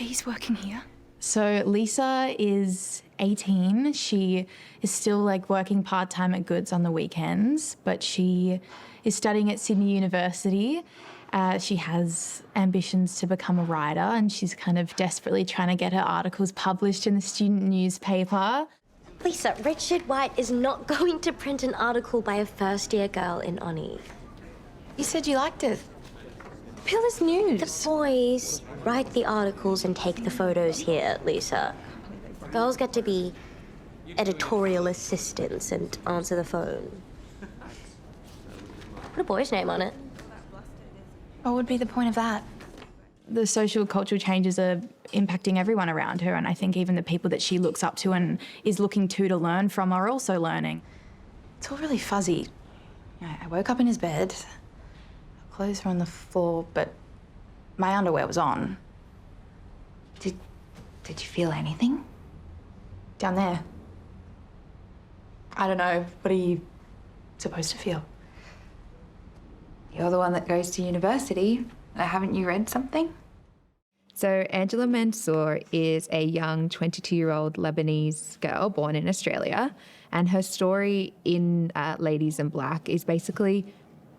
she's working here? So Lisa is 18. She is still like working part-time at Goods on the weekends, but she is studying at Sydney University. She has ambitions to become a writer, and she's kind of desperately trying to get her articles published in the student newspaper. Lisa, Richard White is not going to print an article by a first-year girl in Oni. You said you liked it. Pill is news. The boys write the articles and take the photos here, Lisa. Girls get to be editorial assistants and answer the phone. Put a boy's name on it. What would be the point of that? The social cultural changes are impacting everyone around her, and I think even the people that she looks up to and is looking to learn from are also learning. It's all really fuzzy. I woke up in his bed. Clothes were on the floor, but my underwear was on. Did you feel anything? Down there? I don't know. What are you supposed to feel? You're the one that goes to university. Haven't you read something? So Angela Mansour is a young 22-year-old Lebanese girl born in Australia, and her story in Ladies in Black is basically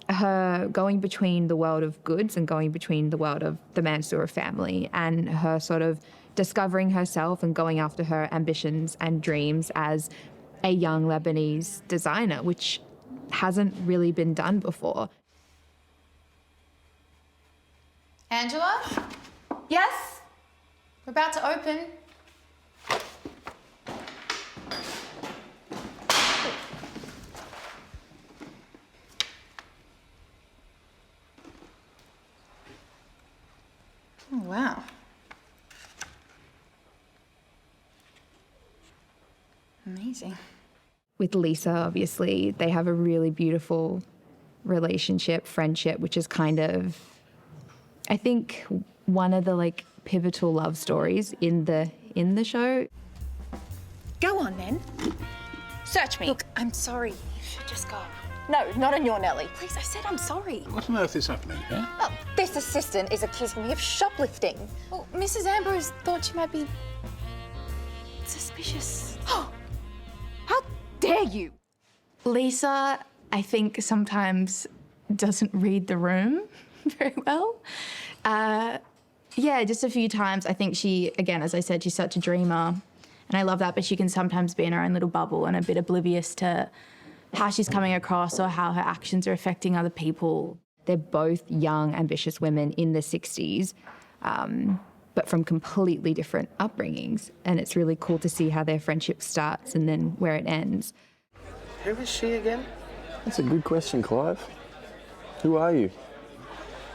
her going between the world of Goods and going between the world of the Mansour family, and her sort of discovering herself and going after her ambitions and dreams as a young Lebanese designer, which hasn't really been done before. Angela? Yes? We're about to open. Oh, wow. Amazing. With Lisa, obviously, they have a really beautiful relationship, friendship, which is kind of, I think, one of the like pivotal love stories in the show. Go on then. Search me. Look, I'm sorry. You should just go. No, not on your Nelly. Please, I said I'm sorry. What on earth is happening here? Oh, this assistant is accusing me of shoplifting. Well, Mrs. Ambrose thought you might be suspicious. How dare you? Lisa, I think, sometimes doesn't read the room very well. Yeah, just a few times. I think she, again, as I said, she's such a dreamer, and I love that, but she can sometimes be in her own little bubble and a bit oblivious to how she's coming across or how her actions are affecting other people. They're both young, ambitious women in the 60s, but from completely different upbringings. And it's really cool to see how their friendship starts and then where it ends. Who is she again? That's a good question, Clive. Who are you?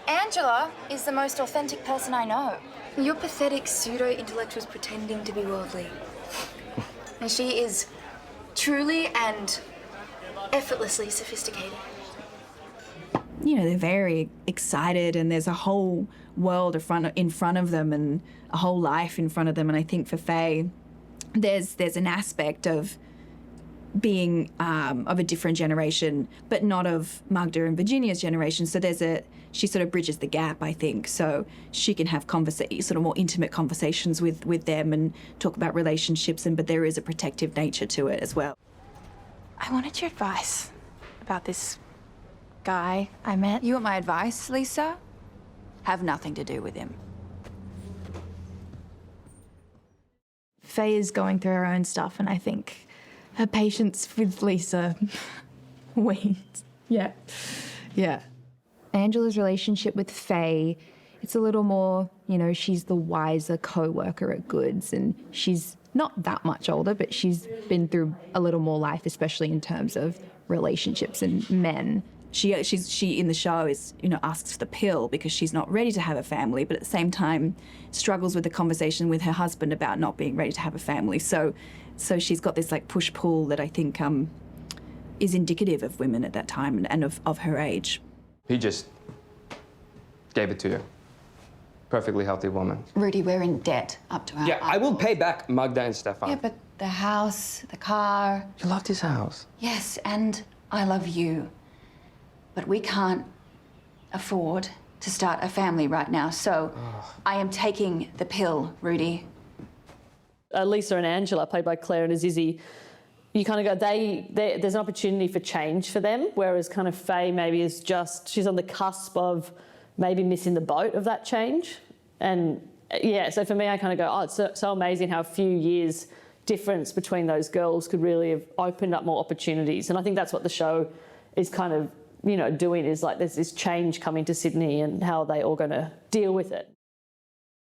Angela is the most authentic person I know. You're pathetic pseudo-intellectuals pretending to be worldly. And she is truly and effortlessly sophisticated. You know, they're very excited, and there's a whole world in front of them and a whole life in front of them. And I think for Faye, there's an aspect of being of a different generation, but not of Magda and Virginia's generation. So she sort of bridges the gap, I think. So she can have sort of more intimate conversations with them and talk about relationships, but there is a protective nature to it as well. I wanted your advice about this guy I met. You want my advice, Lisa? Have nothing to do with him. Faye is going through her own stuff, and I think her patience with Lisa wanes. Yeah. Angela's relationship with Faye, it's a little more, you know, she's the wiser co-worker at Goods, and she's not that much older, but she's been through a little more life, especially in terms of relationships and men. She in the show is, you know, asks for the pill because she's not ready to have a family, but at the same time struggles with the conversation with her husband about not being ready to have a family. So she's got this like push-pull that I think is indicative of women at that time and of her age. He just gave it to you. Perfectly healthy woman. Rudy, we're in debt up to our Yeah, I will pay back Magda and Stefan. Yeah, but the house, the car... You loved his house. Yes, and I love you. But we can't afford to start a family right now, so I am taking the pill, Rudy. Lisa and Angela, played by Claire and Azizi, you kind of go, there's an opportunity for change for them, whereas kind of Faye maybe is just, she's on the cusp of maybe missing the boat of that change. And yeah, so for me, I kind of go, oh, it's so amazing how a few years difference between those girls could really have opened up more opportunities. And I think that's what the show is kind of, you know, doing, is like there's this change coming to Sydney and how are they all going to deal with it.